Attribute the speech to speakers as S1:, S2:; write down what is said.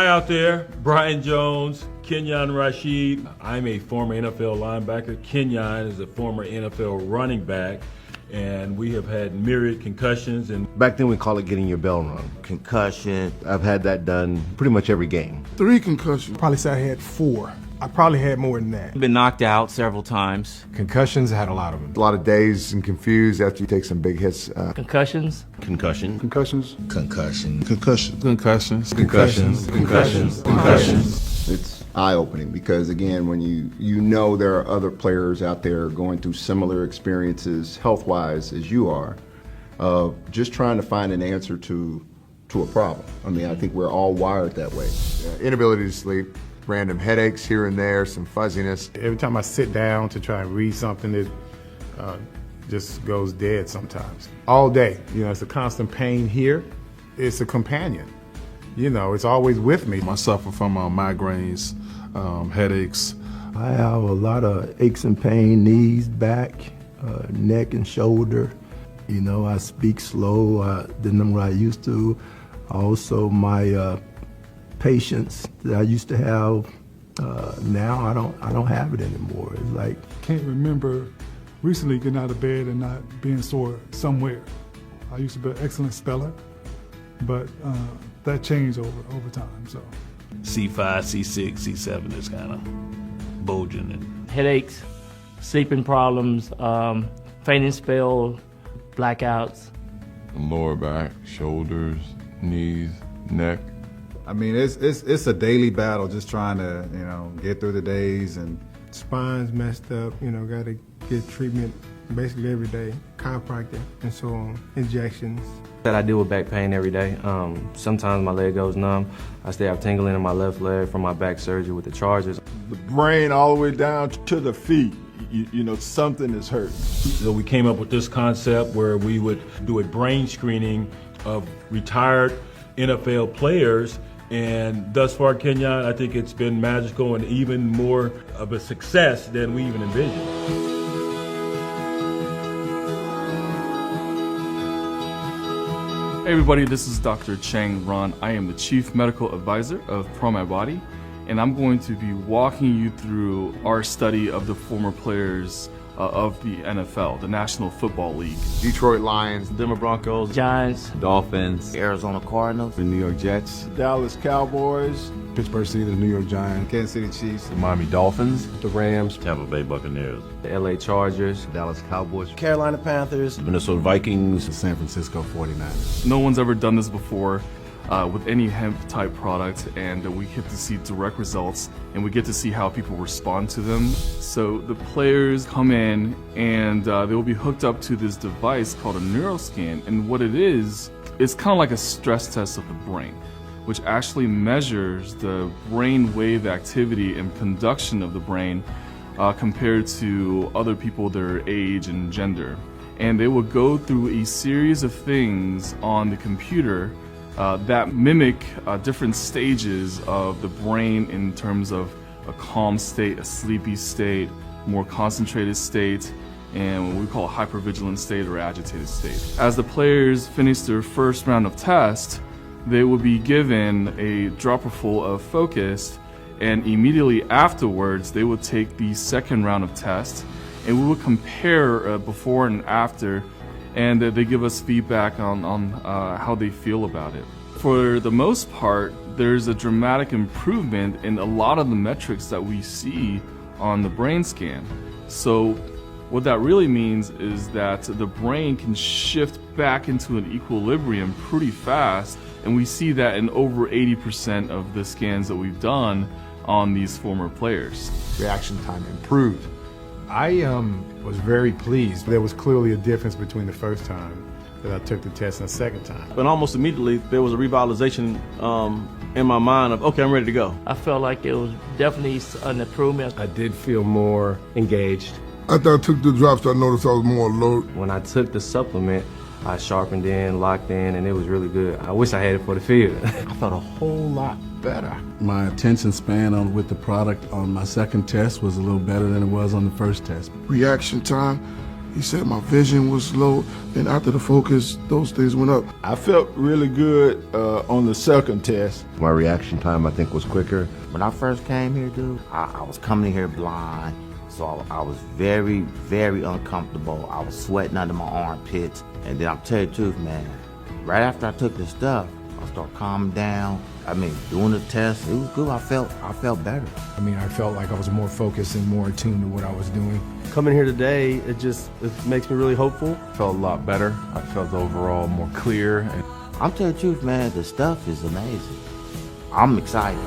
S1: Hi out there, Brian Jones, Kenyon Rashid. I'm a former NFL linebacker. Kenyon is a former NFL running back. And we have had myriad concussions. And
S2: back then we call it getting your bell rung. Concussion. I've had that done pretty much every game.
S3: 3 concussions.
S4: Probably say I had 4. I probably had more than that.
S5: Been knocked out several times.
S6: Concussions, I had a lot of them.
S7: A lot of dazed and confused after you take some big hits.
S5: Concussions.
S2: Concussion.
S3: Concussions.
S7: Concussion.
S3: Concussion.
S7: Concussions.
S2: Concussions. Concussions. Concussions.
S7: It's eye-opening because, again, when you know there are other players out there going through similar experiences health-wise as you are, just trying to find an answer to a problem. I mean, I think we're all wired that way.
S8: Inability to sleep, random headaches here and there, some fuzziness.
S6: Every time I sit down to try and read something, it just goes dead sometimes. All day, it's a constant pain here. It's a companion. It's always with me.
S3: I suffer from migraines, headaches.
S9: I have a lot of aches and pain, knees, back, neck and shoulder. I speak slow than what I used to. Also, my patience that I used to have, now I don't have it anymore. It's like
S3: Can't remember recently getting out of bed and not being sore somewhere. I used to be an excellent speller, but that changed over time. So
S1: C5, C6, C7 is kind of bulging. And
S5: Headaches, sleeping problems, fainting spell, blackouts.
S10: Lower back, shoulders, knees, neck.
S11: I mean, it's a daily battle just trying to, get through the days. And
S4: Spine's messed up, got to get treatment basically every day, chiropractor and so on, injections.
S12: That I deal with back pain every day. Sometimes my leg goes numb. I still have tingling in my left leg from my back surgery with the charges.
S13: The brain all the way down to the feet, something is hurt.
S1: So we came up with this concept where we would do a brain screening of retired NFL players. And thus far, Kenyon, I think it's been magical and even more of a success than we even envisioned.
S14: Hey everybody, this is Dr. Chang Ron. I am the Chief Medical Advisor of Pro My Body, and I'm going to be walking you through our study of the former players of the NFL, the National Football League.
S8: Detroit Lions,
S5: Denver Broncos, Giants, Dolphins, Arizona Cardinals,
S11: the New York Jets,
S13: Dallas Cowboys,
S3: Pittsburgh Steelers, the New York Giants,
S11: Kansas City Chiefs,
S10: The Miami Dolphins,
S2: The Rams,
S1: Tampa Bay Buccaneers,
S12: The LA Chargers,
S2: Dallas Cowboys,
S4: Carolina Panthers,
S2: Minnesota Vikings,
S3: the San Francisco 49ers.
S14: No one's ever done this before with any hemp type product, and we get to see direct results and we get to see how people respond to them. So the players come in and they will be hooked up to this device called a neuroscan, and what it is, it's kind of like a stress test of the brain, which actually measures the brain wave activity and conduction of the brain compared to other people their age and gender. And they will go through a series of things on the computer that mimic different stages of the brain in terms of a calm state, a sleepy state, more concentrated state, and what we call a hypervigilant state or agitated state. As the players finish their first round of tests, they will be given a dropperful of Focus, and immediately afterwards they will take the second round of tests, and we will compare before and after, and they give us feedback on how they feel about it. For the most part, there's a dramatic improvement in a lot of the metrics that we see on the brain scan. So what that really means is that the brain can shift back into an equilibrium pretty fast, and we see that in over 80% of the scans that we've done on these former players.
S8: reaction time improved.
S6: I was very pleased. There was clearly a difference between the first time that I took the test and the second time.
S15: But almost immediately, there was a revitalization in my mind of, okay, I'm ready to go.
S5: I felt like it was definitely an improvement.
S2: I did feel more engaged.
S3: After I took the drops, I noticed I was more alert.
S12: When I took the supplement, I sharpened in, locked in, and it was really good. I wish I had it for the field.
S2: I felt a whole lot better.
S3: My attention span with the product on my second test was a little better than it was on the first test.
S8: Reaction time,
S16: He said my vision was low, and after the focus, those things went up.
S13: I felt really good on the second test.
S2: My reaction time, I think, was quicker.
S5: When I first came here, dude, I was coming here blind, so I was very, very uncomfortable. I was sweating under my armpits, and then I'll tell you the truth, man, right after I took this stuff, I started calming down. I mean, doing the test, it was good. I felt better.
S17: I mean, I felt like I was more focused and more attuned to what I was doing.
S15: Coming here today, it makes me really hopeful.
S10: Felt a lot better. I felt overall more clear.
S5: I'm telling you the truth, man, the stuff is amazing. I'm excited.